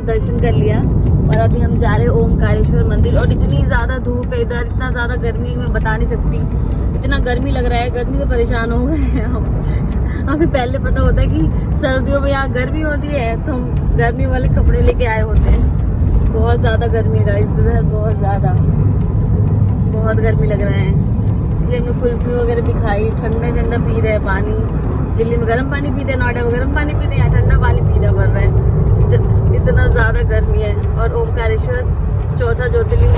दर्शन कर लिया और अभी हम जा रहे हैं ओमकारेश्वर मंदिर। और इतनी ज्यादा धूप है इधर, इतना ज्यादा गर्मी मैं बता नहीं सकती, इतना गर्मी लग रहा है, गर्मी से परेशान हो गए हैं हम। हमें पहले पता होता है कि सर्दियों में यहाँ गर्मी होती है तो हम गर्मी वाले कपड़े लेके आए होते हैं। बहुत ज्यादा गर्मी है इधर, बहुत ज्यादा, बहुत गर्मी लग रहा है, इसलिए हमने कुल्फी वगैरह भी खाई, ठंडा ठंडा पी रहे हैं पानी। दिल्ली में गर्म पानी पीते हैं, नोएडा में गर्म पानी पीते हैं, यहाँ ठंडा पानी पीना पड़ रहा है, इतना ज्यादा गर्मी है। और ओमकारेश्वर चौथा ज्योतिर्लिंग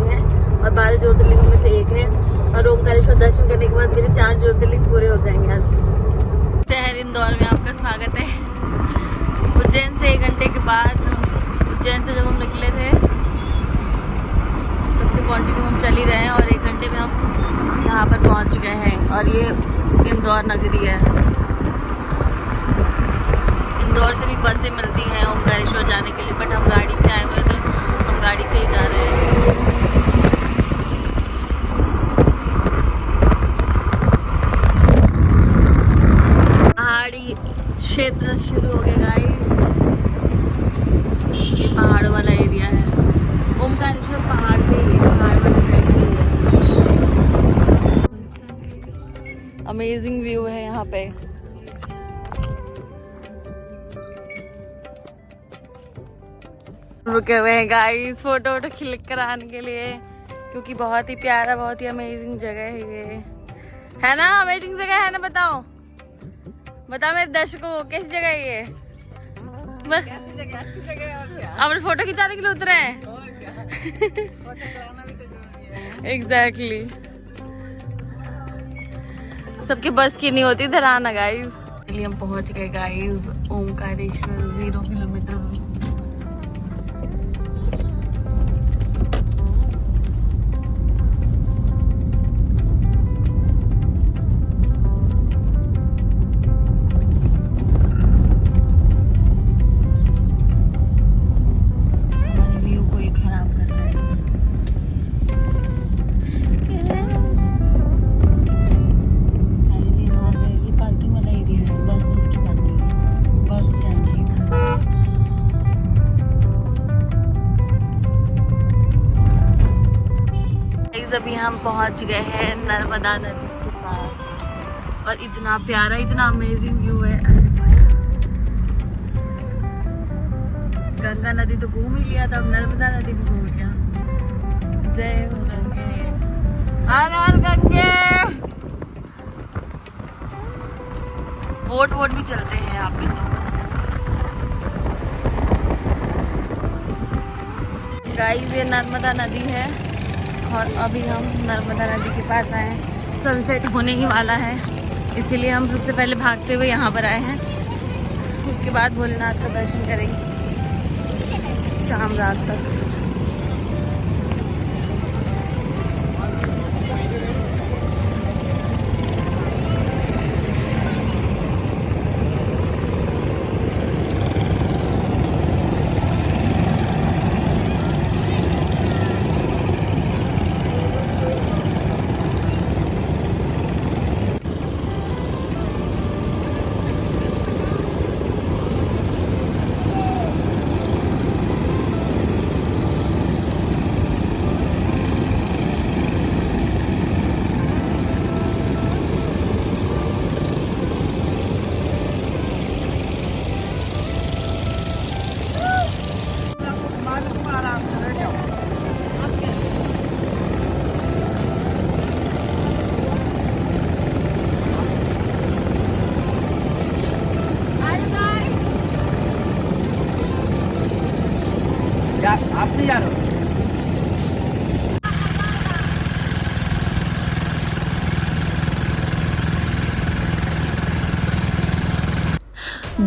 है और 12 ज्योतिर्लिंगों में से एक है। और ओमकारेश्वर दर्शन करने के बाद मेरे 4 ज्योतिर्लिंग पूरे हो जाएंगे आज। शहर इंदौर में आपका स्वागत है। उज्जैन से 1 घंटे के बाद, उज्जैन से जब हम निकले थे तब से कंटिन्यू हम चल ही रहे हैं और 1 घंटे में हम यहाँ पर पहुँच गए हैं। और ये इंदौर नगरी है। इंदौर से भी बसें मिलती हैं ओमकारेश्वर जाने के लिए, बट हम गाड़ी से आए हुए थे, हम गाड़ी से ही जा रहे हैं। पहाड़ी क्षेत्र शुरू हो गया गाइस, ये पहाड़ों वाला एरिया है। ओमकारेश्वर पहाड़ पे ही है, पहाड़ वाली साइड पे। अमेजिंग व्यू है यहाँ पे। रुके हुए हैं गाइस फोटो वोटो क्लिक कराने के लिए, क्योंकि बहुत ही प्यारा, बहुत ही अमेजिंग जगह है ये, है ना? अमेजिंग जगह है ना? बताओ मेरे दर्शकों को कैसी जगह है ये? कैसी जगह? अच्छी जगह है और क्या? आप फोटो खिंचाने के लिए उतरे हैं? फोटो कराना भी तो जरूरी है। एग्जैक्टली, सबके बस की नहीं होती इधर आना गाइस। चलिए हम पहुंच गए गाइस ओमकारेश्वर, 0 किलोमीटर। अभी हम पहुंच गए हैं नर्मदा नदी के पास और इतना प्यारा, इतना अमेजिंग व्यू है। गंगा नदी तो घूम ही लिया था, अब नर्मदा नदी भी घूम लिया। जय हो गंगे, हर हर गंगे। वोट भी चलते हैं यहाँ पे तो। गाइस ये नर्मदा नदी है और अभी हम नर्मदा नदी के पास आए हैं। सनसेट होने ही वाला है, इसीलिए हम सबसे पहले भागते हुए यहाँ पर आए हैं। उसके बाद भोलेनाथ का दर्शन करेंगे शाम रात तक। आप नहीं जा रहे हो?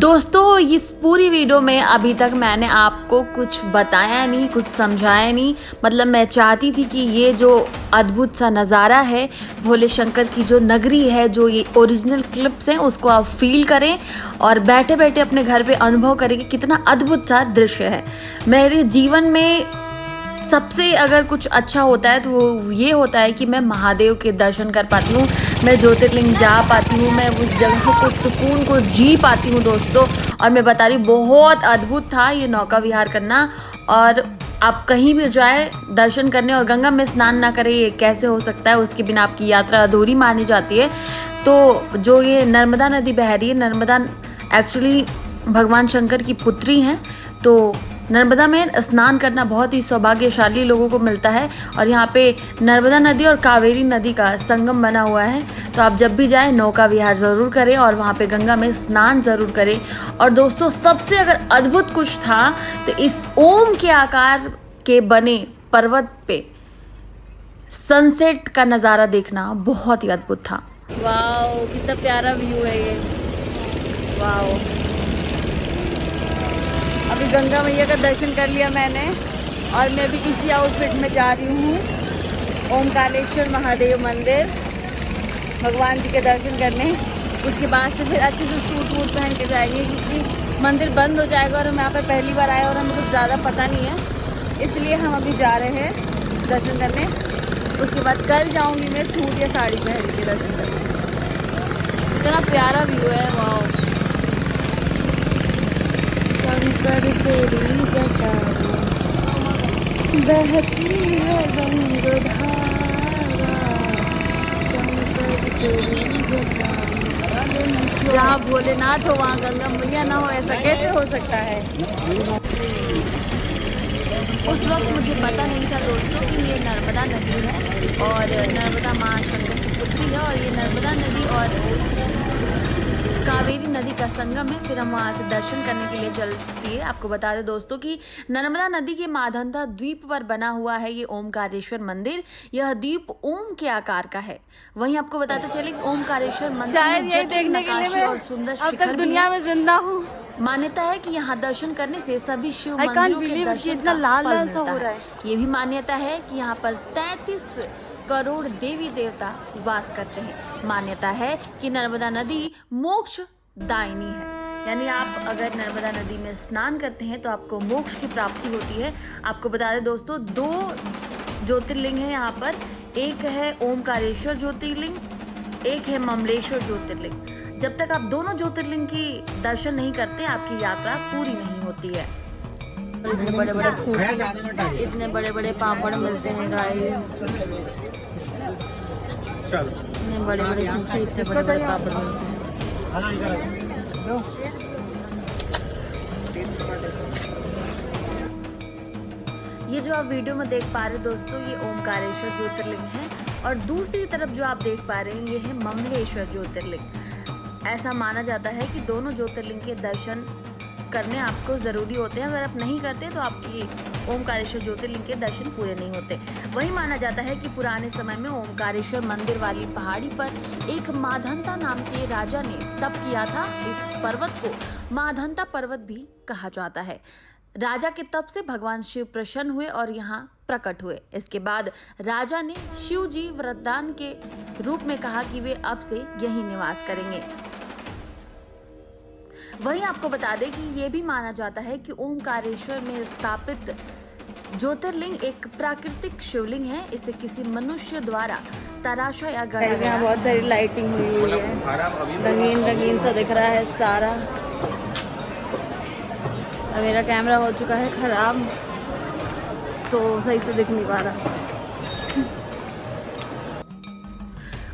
दोस्तों इस पूरी वीडियो में अभी तक मैंने आपको कुछ बताया नहीं, कुछ समझाया नहीं। मतलब मैं चाहती थी कि ये जो अद्भुत सा नज़ारा है, भोले शंकर की जो नगरी है, जो ये ओरिजिनल क्लिप्स हैं, उसको आप फील करें और बैठे बैठे अपने घर पे अनुभव करें कि कितना अद्भुत सा दृश्य है। मेरे जीवन में सबसे अगर कुछ अच्छा होता है तो वो ये होता है कि मैं महादेव के दर्शन कर पाती हूँ, मैं ज्योतिर्लिंग जा पाती हूँ, मैं उस जगह को, सुकून को जी पाती हूँ दोस्तों। और मैं बता रही हूँ, बहुत अद्भुत था ये नौका विहार करना। और आप कहीं भी जाए दर्शन करने और गंगा में स्नान ना करें, ये कैसे हो सकता है? उसके बिना आपकी यात्रा अधूरी मानी जाती है। तो जो ये नर्मदा नदी बह रही है, नर्मदा एक्चुअली भगवान शंकर की पुत्री हैं, तो नर्मदा में स्नान करना बहुत ही सौभाग्यशाली लोगों को मिलता है। और यहाँ पे नर्मदा नदी और कावेरी नदी का संगम बना हुआ है, तो आप जब भी जाएं नौका विहार ज़रूर करें और वहाँ पे गंगा में स्नान ज़रूर करें। और दोस्तों सबसे अगर अद्भुत कुछ था तो इस ओम के आकार के बने पर्वत पे सनसेट का नज़ारा देखना बहुत ही अद्भुत था। वाओ, कितना प्यारा व्यू है ये। वाओ, अभी गंगा मैया का दर्शन कर लिया मैंने और मैं भी इसी आउटफिट में जा रही हूँ ओमकारेश्वर महादेव मंदिर भगवान जी के दर्शन करने। उसके बाद से फिर अच्छे से सूट वूट पहन के जाएंगे, क्योंकि मंदिर बंद हो जाएगा और हम यहाँ पर पहली बार आए और हमें कुछ ज़्यादा पता नहीं है, इसलिए हम अभी जा रहे हैं दर्शन करने। उसके बाद कल जाऊँगी मैं सूट या साड़ी पहन के दर्शन करने। इतना प्यारा व्यू है, वाओ। शंकर तेरी जटा बहती है गंगाधारा, शंकर तेरी जटा। जहाँ भोलेनाथ हो वहाँ गंगा मैया ना हो, ऐसा कैसे हो सकता है? उस वक्त मुझे पता नहीं था दोस्तों कि ये नर्मदा नदी है और नर्मदा माँ शंकर की पुत्री है और ये नर्मदा नदी और कावेरी नदी का संगम है। फिर हम वहाँ से दर्शन करने के लिए चलती है। आपको बता दें दोस्तों कि नर्मदा नदी के माधंता द्वीप पर बना हुआ है ये ओमकारेश्वर मंदिर। यह द्वीप ओम के आकार का है। वहीं आपको बताते चले कि ओमकारेश्वर मंदिर में जटिल नक्काशी और सुंदर शिखर भी है। जिंदा हूँ। मान्यता है कि यहाँ दर्शन करने से सभी शिव मंदिरों के दर्शन का फल मिलता है। ये भी मान्यता है कि यहाँ पर 33 करोड़ देवी देवता वास करते हैं। मान्यता है कि नर्मदा नदी मोक्ष दायिनी है, यानी आप अगर नर्मदा नदी में स्नान करते हैं तो आपको मोक्ष की प्राप्ति होती है। आपको बता दें दोस्तों, 2 ज्योतिर्लिंग है यहाँ पर। एक है ओमकारेश्वर ज्योतिर्लिंग, एक है ममलेश्वर ज्योतिर्लिंग। जब तक आप दोनों ज्योतिर्लिंग की दर्शन नहीं करते, आपकी यात्रा पूरी नहीं होती है। इतने बड़े बड़े फूल, इतने बड़े बड़े पापड़ मिलते हैं गाइस, इतने बड़े बड़े फूल, इतने बड़े बड़े पापड़ मिलते हैं। ये जो आप वीडियो में देख पा रहे हो दोस्तों, ये ओमकारेश्वर ज्योतिर्लिंग है और दूसरी तरफ जो आप देख पा रहे हैं ये है ममलेश्वर ज्योतिर्लिंग। ऐसा माना जाता है कि दोनों ज्योतिर्लिंग के दर्शन करने आपको ज़रूरी होते हैं। अगर आप नहीं करते तो आपकी ओमकारेश्वर ज्योतिर्लिंग के दर्शन पूरे नहीं होते। वही माना जाता है कि पुराने समय में ओमकारेश्वर मंदिर वाली पहाड़ी पर एक माधंता नाम के राजा ने तप किया था। इस पर्वत को माधंता पर्वत भी कहा जाता है। राजा के तप से भगवान शिव प्रसन्न हुए और यहाँ प्रकट हुए। इसके बाद राजा ने शिव जी वरदान के रूप में कहा कि वे अब से यहीं निवास करेंगे। वहीं आपको बता दें कि ये भी माना जाता है कि ओमकारेश्वर में स्थापित ज्योतिर्लिंग एक प्राकृतिक शिवलिंग है। इसे किसी मनुष्य द्वारा तराशा या गढ़ा गया। बहुत सारी लाइटिंग हुई है, रंगीन रंगीन सा दिख रहा है सारा। अब मेरा कैमरा हो चुका है खराब, तो सही से दिख नहीं पा रहा।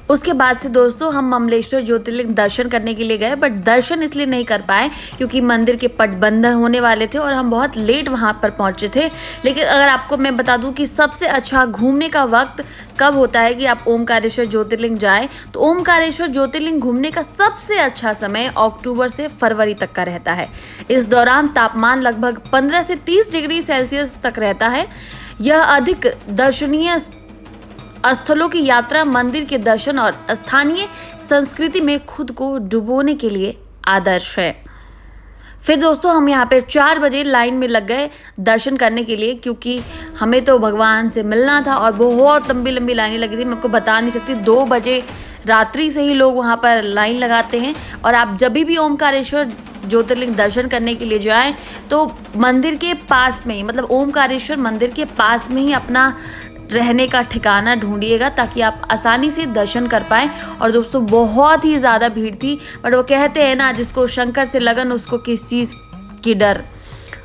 उसके बाद से दोस्तों हम ममलेश्वर ज्योतिर्लिंग दर्शन करने के लिए गए, बट दर्शन इसलिए नहीं कर पाए क्योंकि मंदिर के पट बंद होने वाले थे और हम बहुत लेट वहां पर पहुंचे थे। लेकिन अगर आपको मैं बता दूं कि सबसे अच्छा घूमने का वक्त कब होता है कि आप ओमकारेश्वर ज्योतिर्लिंग जाएं, तो ओमकारेश्वर ज्योतिर्लिंग घूमने का सबसे अच्छा समय अक्टूबर से फरवरी तक का रहता है। इस दौरान तापमान लगभग 15 से 30 डिग्री सेल्सियस तक रहता है। यह अधिक दर्शनीय स्थलों की यात्रा, मंदिर के दर्शन और स्थानीय संस्कृति में खुद को डुबोने के लिए आदर्श है। फिर दोस्तों हम यहाँ पे 4 बजे लाइन में लग गए दर्शन करने के लिए, क्योंकि हमें तो भगवान से मिलना था और बहुत लंबी लंबी लाइनें लगी थी। मैं आपको बता नहीं सकती, 2 बजे रात्रि से ही लोग वहाँ पर लाइन लगाते हैं। और आप जब भी ओमकारेश्वर ज्योतिर्लिंग दर्शन करने के लिए जाएं तो मंदिर के पास में ही, मतलब ओमकारेश्वर मंदिर के पास में ही अपना रहने का ठिकाना ढूंढिएगा, ताकि आप आसानी से दर्शन कर पाएँ। और दोस्तों बहुत ही ज़्यादा भीड़ थी, बट वो कहते हैं ना, जिसको शंकर से लगन उसको किस चीज़ की डर।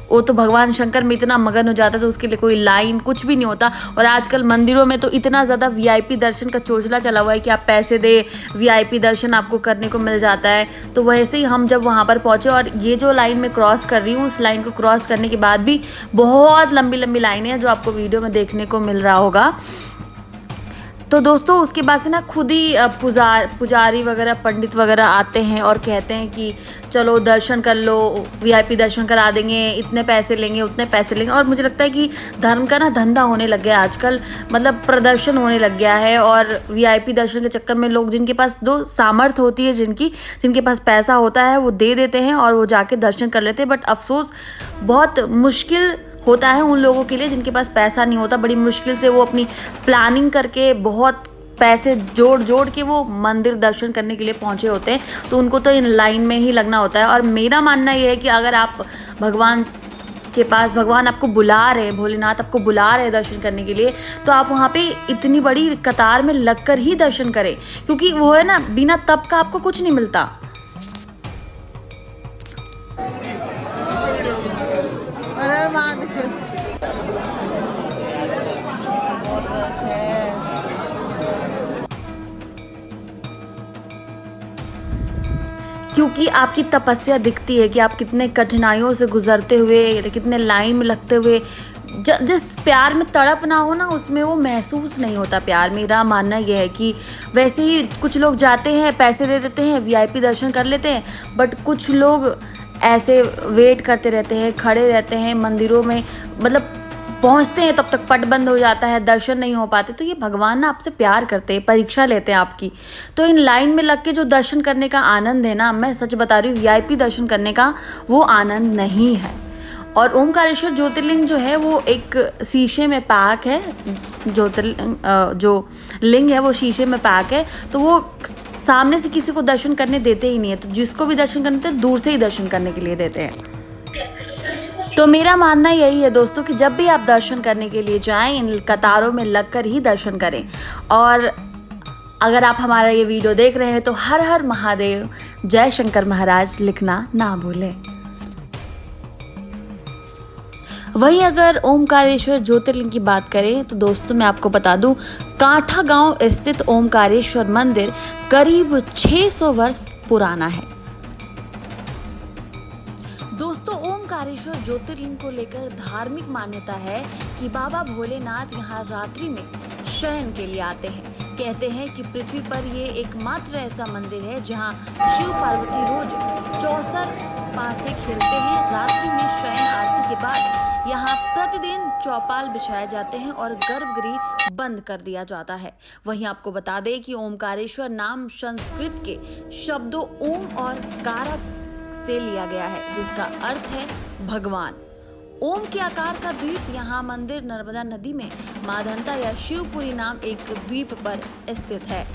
वो तो भगवान शंकर में इतना मगन हो जाता है तो उसके लिए कोई लाइन कुछ भी नहीं होता। और आजकल मंदिरों में तो इतना ज़्यादा वीआईपी दर्शन का चोचला चला हुआ है कि आप पैसे दे वीआईपी दर्शन आपको करने को मिल जाता है। तो वैसे ही हम जब वहाँ पर पहुँचे, और ये जो लाइन मैं क्रॉस कर रही हूँ, उस लाइन को क्रॉस करने के बाद भी बहुत लंबी लंबी लाइनें हैं जो आपको वीडियो में देखने को मिल रहा होगा। तो दोस्तों उसके बाद से ना खुद ही पुजारी वगैरह पंडित वगैरह आते हैं और कहते हैं कि चलो दर्शन कर लो, वीआईपी दर्शन करा देंगे, इतने पैसे लेंगे उतने पैसे लेंगे। और मुझे लगता है कि धर्म का ना धंधा होने लग गया आजकल, मतलब प्रदर्शन होने लग गया है। और वीआईपी दर्शन के चक्कर में लोग, जिनके पास सामर्थ्य होती है, जिनके पास पैसा होता है, वो दे देते हैं और वो जाके दर्शन कर लेते हैं। बट अफसोस बहुत मुश्किल होता है उन लोगों के लिए जिनके पास पैसा नहीं होता। बड़ी मुश्किल से वो अपनी प्लानिंग करके, बहुत पैसे जोड़ के वो मंदिर दर्शन करने के लिए पहुंचे होते हैं। तो उनको तो इन लाइन में ही लगना होता है। और मेरा मानना ये है कि अगर आप भगवान के पास, भगवान आपको बुला रहे हैं, भोलेनाथ आपको बुला रहे हैं दर्शन करने के लिए, तो आप वहाँ पे इतनी बड़ी कतार में लगकर ही दर्शन करें, क्योंकि वो है ना, बिना तप का आपको कुछ नहीं मिलता। क्योंकि आपकी तपस्या दिखती है कि आप कितने कठिनाइयों से गुजरते हुए, कितने लाइन में लगते हुए, जिस प्यार में तड़प ना हो ना, उसमें वो महसूस नहीं होता प्यार। मेरा मानना यह है कि वैसे ही कुछ लोग जाते हैं, पैसे दे देते हैं, वीआईपी दर्शन कर लेते हैं, बट कुछ लोग ऐसे वेट करते रहते हैं, खड़े रहते हैं मंदिरों में, मतलब पहुंचते हैं तब तक पट बंद हो जाता है, दर्शन नहीं हो पाते। तो ये भगवान ना आपसे प्यार करते हैं, परीक्षा लेते हैं आपकी। तो इन लाइन में लग के जो दर्शन करने का आनंद है ना, मैं सच बता रही हूँ, वीआईपी दर्शन करने का वो आनंद नहीं है। और ओमकारेश्वर ज्योतिर्लिंग जो है वो एक शीशे में पैक है, ज्योतिर्लिंग जो लिंग है वो शीशे में पैक है, तो वो सामने से किसी को दर्शन करने देते ही नहीं है। तो जिसको भी दर्शन करने देते हैं, दूर से ही दर्शन करने के लिए देते हैं। तो मेरा मानना यही है दोस्तों कि जब भी आप दर्शन करने के लिए जाएं, इन कतारों में लगकर ही दर्शन करें। और अगर आप हमारा ये वीडियो देख रहे हैं तो हर हर महादेव, जय शंकर महाराज लिखना ना भूलें। वहीं अगर ओमकारेश्वर ज्योतिर्लिंग की बात करें तो दोस्तों मैं आपको बता दूं, कांठा गांव स्थित ओमकारेश्वर मंदिर करीब 600 वर्ष पुराना है। दोस्तों ओमकारेश्वर ज्योतिर्लिंग को लेकर धार्मिक मान्यता है कि बाबा भोलेनाथ यहाँ रात्रि में शयन के लिए आते हैं। कहते हैं कि पृथ्वी पर ये एकमात्र ऐसा मंदिर है जहाँ शिव पार्वती रोज 64 पासे खेलते हैं। रात्रि में शयन आरती के बाद यहाँ प्रतिदिन चौपाल बिछाए जाते हैं और गर्भगृह बंद कर दिया जाता है। वहीं आपको बता दें कि ओमकारेश्वर नाम संस्कृत के शब्दों ओम और कारक से लिया गया है, जिसका अर्थ है भगवान। ओम के आकार का द्वीप यहाँ मंदिर नर्मदा नदी में माधंता या शिवपुरी नाम एक द्वीप पर स्थित है।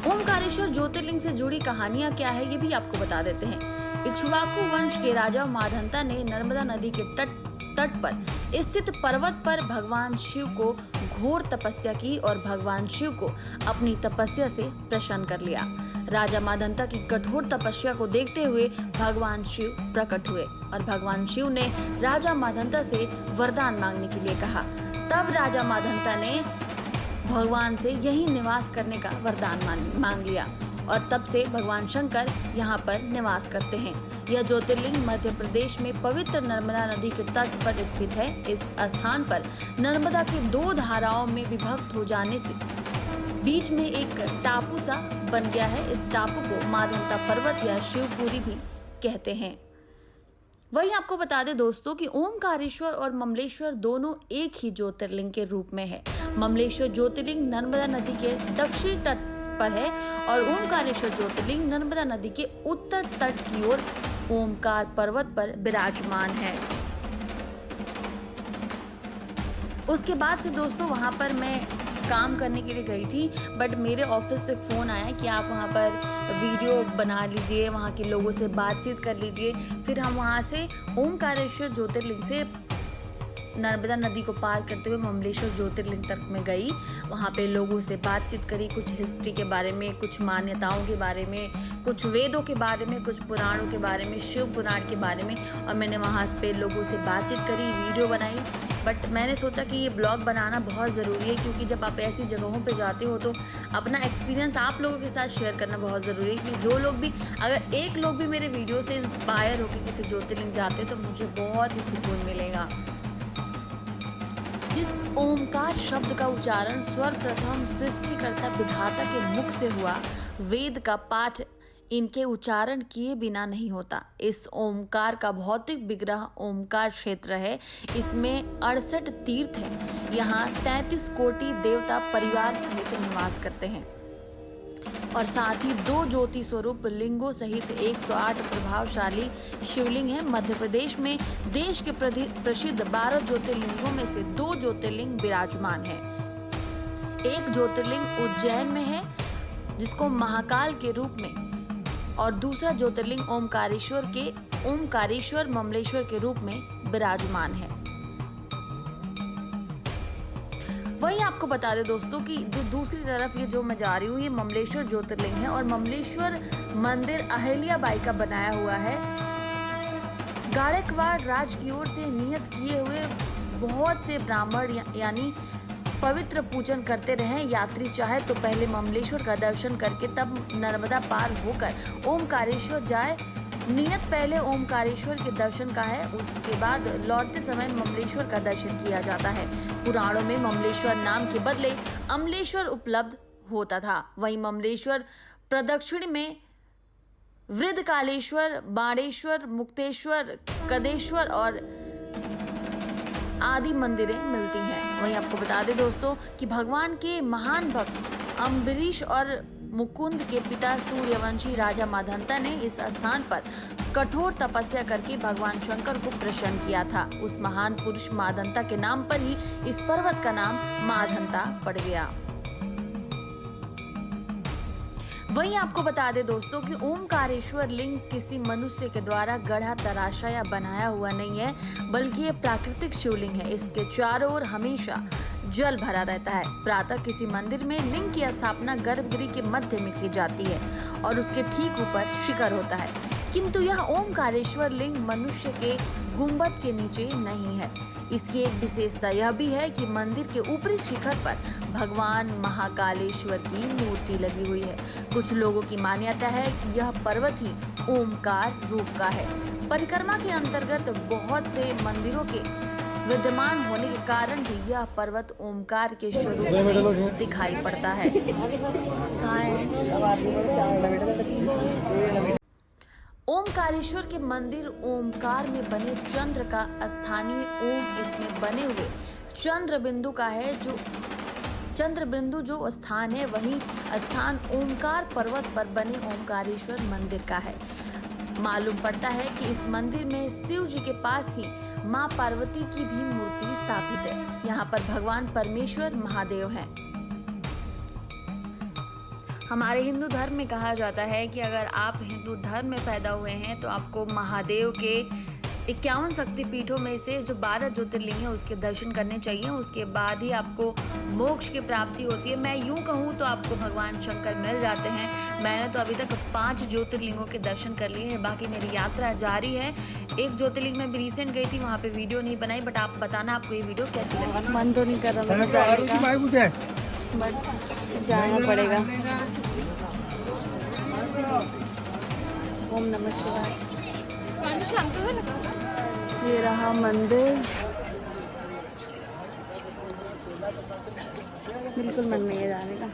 ओमकारेश्वर ज्योतिर्लिंग से जुड़ी कहानियां क्या है ये भी आपको बता देते हैं। इक्ष्वाकु वंश के राजा माधंता ने नर्मदा नदी के तट पर स्थित पर्वत पर भगवान शिव को घोर तपस्या की और भगवान शिव को अपनी तपस्या से प्रसन्न कर लिया। राजा माधंता की कठोर तपस्या को देखते हुए भगवान शिव प्रकट हुए और भगवान शिव ने राजा माधंता से वरदान मांगने के लिए कहा। तब राजा माधंता ने भगवान से यही निवास करने का वरदान मांग लिया और तब से भगवान शंकर यहाँ पर निवास करते हैं। यह ज्योतिर्लिंग मध्य प्रदेश में पवित्र नर्मदा नदी के तट पर स्थित है। इस स्थान पर नर्मदा के 2 धाराओं में विभक्त हो जाने से बीच में एक टापू सा बन गया है। इस टापू को माधंता पर्वत या शिवपुरी भी कहते हैं। वहीं आपको बता दें दोस्तों कि ओमकारेश्वर और ममलेश्वर दोनों एक ही ज्योतिर्लिंग के रूप में है। ममलेश्वर ज्योतिर्लिंग नर्मदा नदी के दक्षिणी तट पर है और ओमकारेश्वर ज्योतिर्लिंग नर्मदा नदी के उत्तर तट की ओर ओमकार पर्वत पर विराजमान है। उसके बाद से दोस्तों वहां पर मैं काम करने के लिए गई थी, बट मेरे ऑफिस से फ़ोन आया कि आप वहाँ पर वीडियो बना लीजिए, वहाँ के लोगों से बातचीत कर लीजिए। फिर हम वहाँ से ओमकारेश्वर ज्योतिर्लिंग से नर्मदा नदी को पार करते हुए ममलेश्वर ज्योतिर्लिंग तक में गई। वहाँ पे लोगों से बातचीत करी, कुछ हिस्ट्री के बारे में, कुछ मान्यताओं के बारे में, कुछ वेदों के बारे में, कुछ पुराणों के बारे में, शिव पुराण के बारे में, और मैंने वहाँ पे लोगों से बातचीत करी, वीडियो बनाई। बट मैंने सोचा कि ये ब्लॉग बनाना बहुत ज़रूरी है, क्योंकि जब आप ऐसी जगहों पे जाते हो तो अपना एक्सपीरियंस आप लोगों के साथ शेयर करना बहुत ज़रूरी है। कि जो लोग भी, अगर एक लोग भी मेरे वीडियो से इंस्पायर होकर किसी ज्योतिर्लिंग जाते तो मुझे बहुत ही सुकून मिलेगा। जिस ओमकार शब्द का उच्चारण सर्वप्रथम सृष्टिकर्ता विधाता के मुख से हुआ, वेद का पाठ इनके उच्चारण किए बिना नहीं होता। इस ओमकार का भौतिक विग्रह ओमकार क्षेत्र है। इसमें 68 तीर्थ हैं। यहाँ 33 कोटि देवता परिवार सहित निवास करते हैं और साथ ही 2 ज्योति स्वरूप लिंगों सहित 108 प्रभावशाली शिवलिंग हैं। मध्य प्रदेश में देश के प्रसिद्ध 12 ज्योतिर्लिंगों में से 2 ज्योतिर्लिंग विराजमान हैं। एक ज्योतिर्लिंग उज्जैन में है जिसको महाकाल के रूप में, और दूसरा ज्योतिर्लिंग ओमकारेश्वर ममलेश्वर के रूप में विराजमान है। वही आपको बता दें दोस्तों कि जो दूसरी तरफ ये जो मैं जा रही हूँ, ये ममलेश्वर ज्योतिर्लिंग है और ममलेश्वर मंदिर अहिल्याबाई का बनाया हुआ है। गायकवाड़ राज की ओर से नियत किए हुए बहुत से ब्राह्मण यानी पवित्र पूजन करते रहे। यात्री चाहे तो पहले ममलेश्वर का दर्शन करके तब नर्मदा पार होकर ओमकारेश्वर जाए। नियत पहले ओमकारेश्वर के दर्शन का है, उसके बाद लौटते समय ममलेश्वर का दर्शन किया जाता है। पुराणों में ममलेश्वर नाम के बदले अमलेश्वर उपलब्ध होता था। वहीं ममलेश्वर प्रदक्षिण में वृद्धकालेश्वर, बाणेश्वर, मुक्तेश्वर, कदेश्वर और आदि मंदिरें मिलती हैं। वहीं आपको बता दें दोस्तों कि भगवान के महान भक्त अम्बरीश और मुकुंद के पिता सूर्यवंशी राजा माधंता ने इस स्थान पर कठोर तपस्या करके भगवान शंकर को प्रसन्न किया था। उस महान पुरुष माधंता के नाम पर ही इस पर्वत का नाम माधंता पड़ गया। वहीं आपको बता दें दोस्तों कि ओमकारेश्वर लिंग किसी मनुष्य के द्वारा गढ़ा तराशा या बनाया हुआ नहीं है, बल्कि ये प्राकृतिक शिवलिंग है। इसके चारों ओर हमेशा जल भरा रहता है। प्रातः किसी मंदिर में लिंग की स्थापना गर्भगृह के मध्य में की जाती है और उसके ठीक ऊपर शिखर होता है, किंतु यह ओमकारेश्वर लिंग मनुष्य के गुंबद के नीचे नहीं है। इसकी एक विशेषता यह भी है कि मंदिर के ऊपरी शिखर पर भगवान महाकालेश्वर की मूर्ति लगी हुई है। कुछ लोगों की मान्यता है कि यह पर्वत ही ओमकार रूप का है। परिक्रमा के अंतर्गत बहुत से मंदिरों के विद्यमान होने के कारण भी यह पर्वत ओमकार के स्वरूप में दिखाई पड़ता है। ओमकारेश्वर के मंदिर ओमकार में बने चंद्र का स्थानीय ओम इसमें बने हुए चंद्र बिंदु का है। जो चंद्र बिंदु जो स्थान है, वही स्थान ओमकार पर्वत पर बने ओमकारेश्वर मंदिर का है। मालूम पड़ता है कि इस मंदिर में शिव जी के पास ही मां पार्वती की भी मूर्ति स्थापित है। यहाँ पर भगवान परमेश्वर महादेव हैं। हमारे हिंदू धर्म में कहा जाता है कि अगर आप हिंदू धर्म में पैदा हुए हैं तो आपको महादेव के 51 शक्तिपीठों में से जो 12 ज्योतिर्लिंग है उसके दर्शन करने चाहिए। उसके बाद ही आपको मोक्ष की प्राप्ति होती है। मैं यूं कहूँ तो आपको भगवान शंकर मिल जाते हैं। मैंने तो अभी तक 5 ज्योतिर्लिंगों के दर्शन कर लिए हैं, बाकी मेरी यात्रा जारी है। एक ज्योतिर्लिंग में भी रिसेंट गई थी, वहाँ पे वीडियो नहीं बनाई, बट आप बताना आपको ये वीडियो कैसी लगी। मन तो नहीं कर रहा, बट जाना पड़ेगा। ओम नमः शिवाय। ये रहा मंदिर, बिल्कुल मन नहीं है जाने का।